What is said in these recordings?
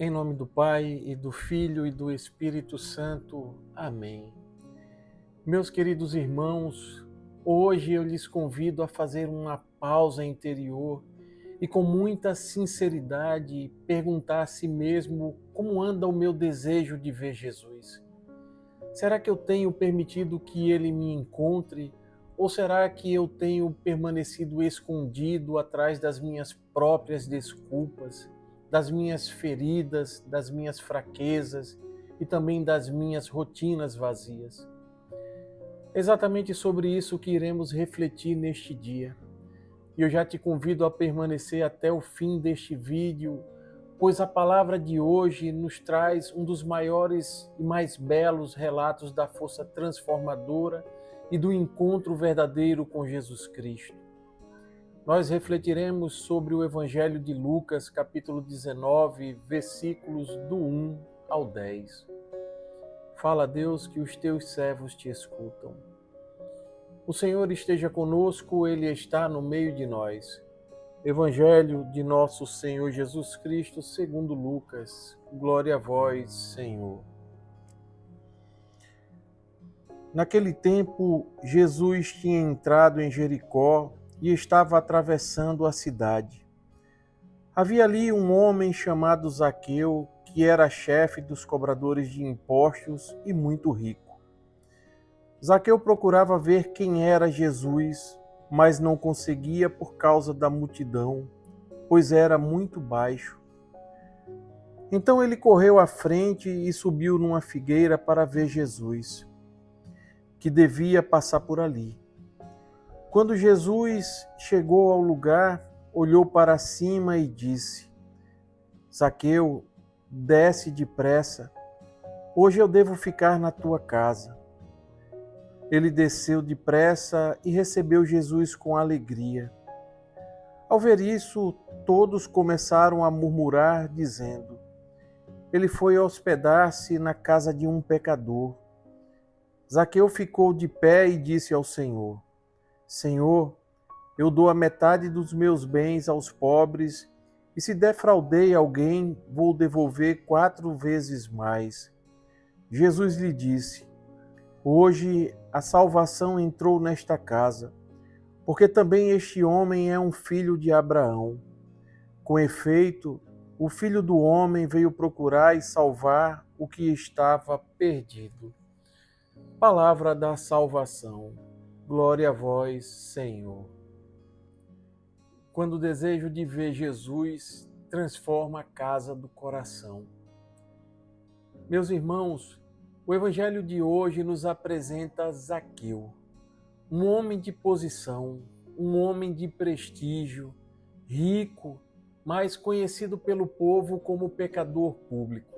Em nome do Pai, e do Filho, e do Espírito Santo. Amém. Meus queridos irmãos, hoje eu lhes convido a fazer uma pausa interior e com muita sinceridade perguntar a si mesmo como anda o meu desejo de ver Jesus. Será que eu tenho permitido que Ele me encontre? Ou será que eu tenho permanecido escondido atrás das minhas próprias desculpas, das minhas feridas, das minhas fraquezas e também das minhas rotinas vazias? Exatamente sobre isso que iremos refletir neste dia. E eu já te convido a permanecer até o fim deste vídeo, pois a palavra de hoje nos traz um dos maiores e mais belos relatos da força transformadora e do encontro verdadeiro com Jesus Cristo. Nós refletiremos sobre o Evangelho de Lucas, capítulo 19, versículos do 1 ao 10. Fala, Deus, que os teus servos te escutam. O Senhor esteja conosco, Ele está no meio de nós. Evangelho de nosso Senhor Jesus Cristo, segundo Lucas. Glória a vós, Senhor. Naquele tempo, Jesus tinha entrado em Jericó e estava atravessando a cidade. Havia ali um homem chamado Zaqueu, que era chefe dos cobradores de impostos e muito rico. Zaqueu procurava ver quem era Jesus, mas não conseguia por causa da multidão, pois era muito baixo. Então ele correu à frente e subiu numa figueira para ver Jesus, que devia passar por ali. Quando Jesus chegou ao lugar, olhou para cima e disse: Zaqueu, desce depressa, hoje eu devo ficar na tua casa. Ele desceu depressa e recebeu Jesus com alegria. Ao ver isso, todos começaram a murmurar, dizendo: Ele foi hospedar-se na casa de um pecador. Zaqueu ficou de pé e disse ao Senhor: Senhor, eu dou a metade dos meus bens aos pobres, e se defraudei alguém, vou devolver 4 vezes mais. Jesus lhe disse: Hoje a salvação entrou nesta casa, porque também este homem é um filho de Abraão. Com efeito, o Filho do Homem veio procurar e salvar o que estava perdido. Palavra da salvação. Glória a vós, Senhor. Quando o desejo de ver Jesus transforma a casa do coração. Meus irmãos, o Evangelho de hoje nos apresenta Zaqueu, um homem de posição, um homem de prestígio, rico, mas conhecido pelo povo como pecador público.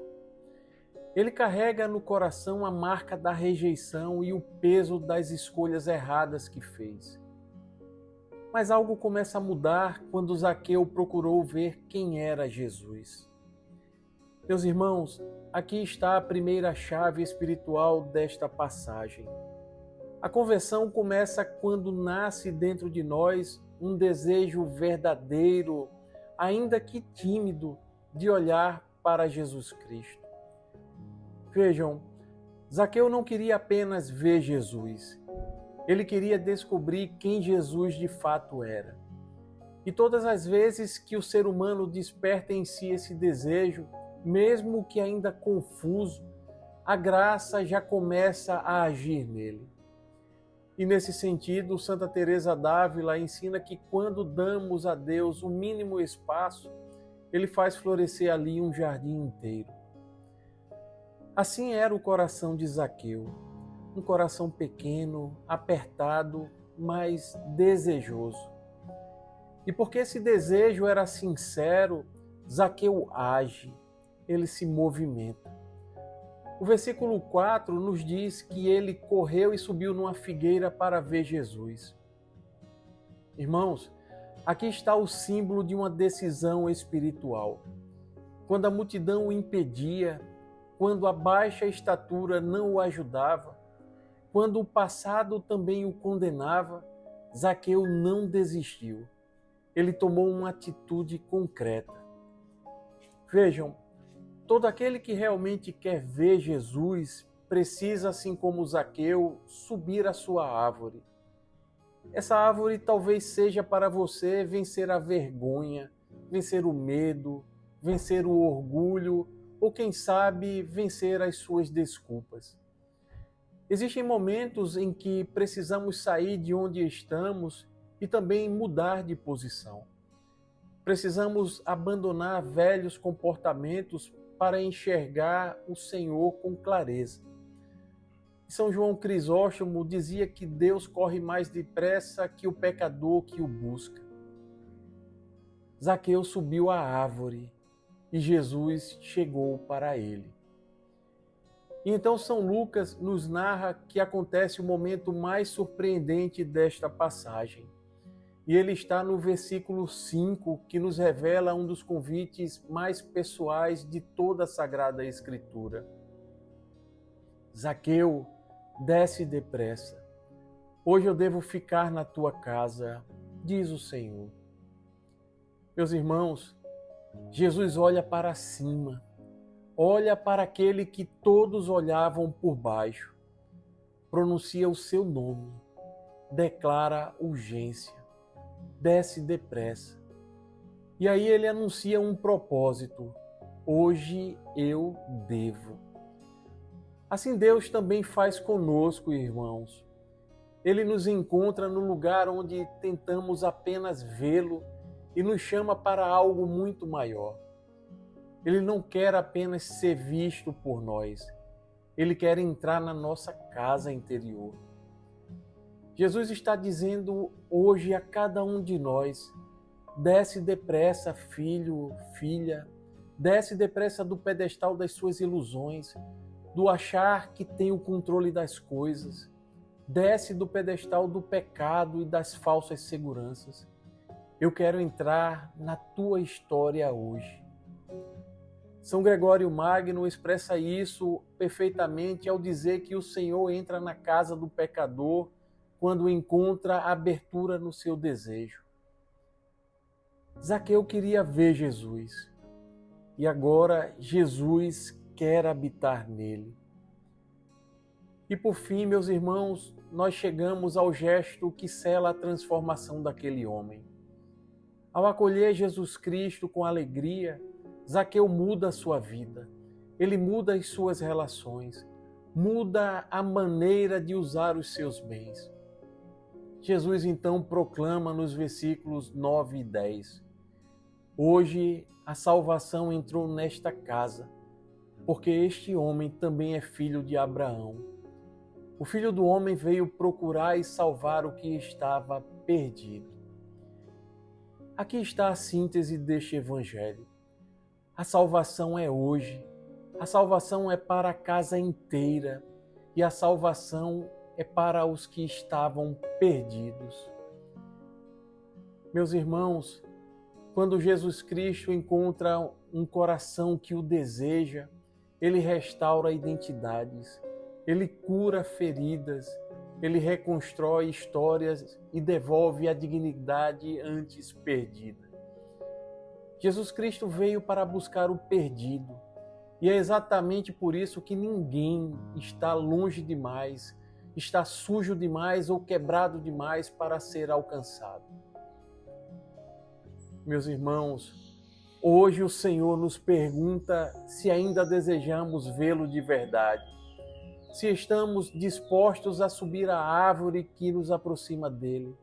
Ele carrega no coração a marca da rejeição e o peso das escolhas erradas que fez. Mas algo começa a mudar quando Zaqueu procurou ver quem era Jesus. Meus irmãos, aqui está a primeira chave espiritual desta passagem. A conversão começa quando nasce dentro de nós um desejo verdadeiro, ainda que tímido, de olhar para Jesus Cristo. Vejam, Zaqueu não queria apenas ver Jesus. Ele queria descobrir quem Jesus de fato era. E todas as vezes que o ser humano desperta em si esse desejo, mesmo que ainda confuso, a graça já começa a agir nele. E nesse sentido, Santa Teresa d'Ávila ensina que quando damos a Deus o mínimo espaço, Ele faz florescer ali um jardim inteiro. Assim era o coração de Zaqueu, um coração pequeno, apertado, mas desejoso. E porque esse desejo era sincero, Zaqueu age, ele se movimenta. O versículo 4 nos diz que ele correu e subiu numa figueira para ver Jesus. Irmãos, aqui está o símbolo de uma decisão espiritual. Quando a multidão o impedia, quando a baixa estatura não o ajudava, quando o passado também o condenava, Zaqueu não desistiu. Ele tomou uma atitude concreta. Vejam, Todo aquele que realmente quer ver Jesus precisa, assim como Zaqueu, subir a sua árvore. Essa árvore talvez seja para você vencer a vergonha, vencer o medo, vencer o orgulho ou, quem sabe, vencer as suas desculpas. Existem momentos em que precisamos sair de onde estamos e também mudar de posição. Precisamos abandonar velhos comportamentos para enxergar o Senhor com clareza. São João Crisóstomo dizia que Deus corre mais depressa que o pecador que o busca. Zaqueu subiu a árvore e Jesus chegou para ele. E então São Lucas nos narra que acontece o momento mais surpreendente desta passagem. E ele está no versículo 5, que nos revela um dos convites mais pessoais de toda a Sagrada Escritura. Zaqueu, desce depressa. Hoje eu devo ficar na tua casa, diz o Senhor. Meus irmãos, Jesus olha para cima, olha para aquele que todos olhavam por baixo, pronuncia o seu nome, declara urgência, desce depressa. E aí ele anuncia um propósito: hoje eu devo. Assim Deus também faz conosco, irmãos. Ele nos encontra no lugar onde tentamos apenas vê-lo e nos chama para algo muito maior. Ele não quer apenas ser visto por nós, ele quer entrar na nossa casa interior. Jesus está dizendo hoje a cada um de nós: desce depressa, filho, filha, desce depressa do pedestal das suas ilusões, do achar que tem o controle das coisas, desce do pedestal do pecado e das falsas seguranças. Eu quero entrar na tua história hoje. São Gregório Magno expressa isso perfeitamente ao dizer que o Senhor entra na casa do pecador quando encontra abertura no seu desejo. Zaqueu queria ver Jesus e agora Jesus quer habitar nele. E por fim, meus irmãos, nós chegamos ao gesto que sela a transformação daquele homem. Ao acolher Jesus Cristo com alegria, Zaqueu muda a sua vida, ele muda as suas relações, muda a maneira de usar os seus bens. Jesus então proclama nos versículos 9 e 10: hoje a salvação entrou nesta casa, porque este homem também é filho de Abraão. O Filho do Homem veio procurar e salvar o que estava perdido. Aqui está a síntese deste Evangelho. A salvação é hoje, a salvação é para a casa inteira e a salvação é para os que estavam perdidos. Meus irmãos, quando Jesus Cristo encontra um coração que o deseja, ele restaura identidades, ele cura feridas, ele reconstrói histórias e devolve a dignidade antes perdida. Jesus Cristo veio para buscar o perdido, e é exatamente por isso que ninguém está longe demais, está sujo demais ou quebrado demais para ser alcançado. Meus irmãos, hoje o Senhor nos pergunta se ainda desejamos vê-lo de verdade, se estamos dispostos a subir a árvore que nos aproxima dele,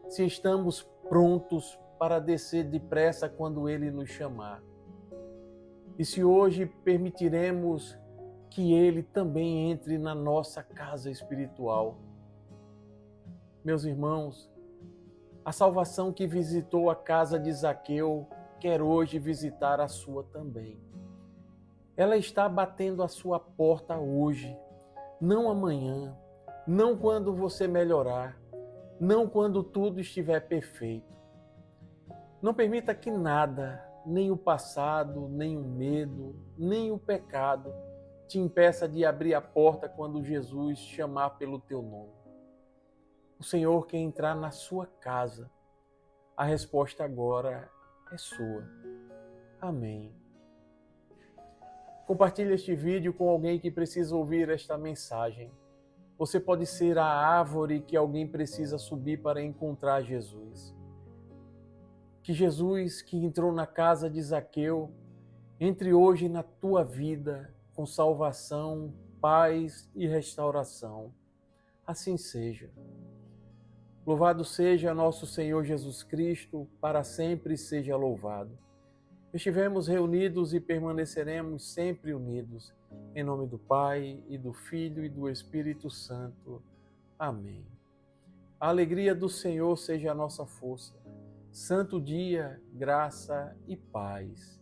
se estamos prontos para descer depressa quando ele nos chamar. E se hoje permitiremos que ele também entre na nossa casa espiritual. Meus irmãos, a salvação que visitou a casa de Zaqueu quer hoje visitar a sua também. Ela está batendo a sua porta hoje, não amanhã, não quando você melhorar, não quando tudo estiver perfeito. Não permita que nada, nem o passado, nem o medo, nem o pecado, te impeça de abrir a porta quando Jesus chamar pelo teu nome. O Senhor quer entrar na sua casa. A resposta agora é sua. Amém. Compartilhe este vídeo com alguém que precisa ouvir esta mensagem. Você pode ser a árvore que alguém precisa subir para encontrar Jesus. Que Jesus, que entrou na casa de Zaqueu, entre hoje na tua vida com salvação, paz e restauração. Assim seja. Louvado seja nosso Senhor Jesus Cristo, para sempre seja louvado. Estivemos reunidos e permaneceremos sempre unidos. Em nome do Pai, e do Filho, e do Espírito Santo. Amém. A alegria do Senhor seja a nossa força. Santo dia, graça e paz.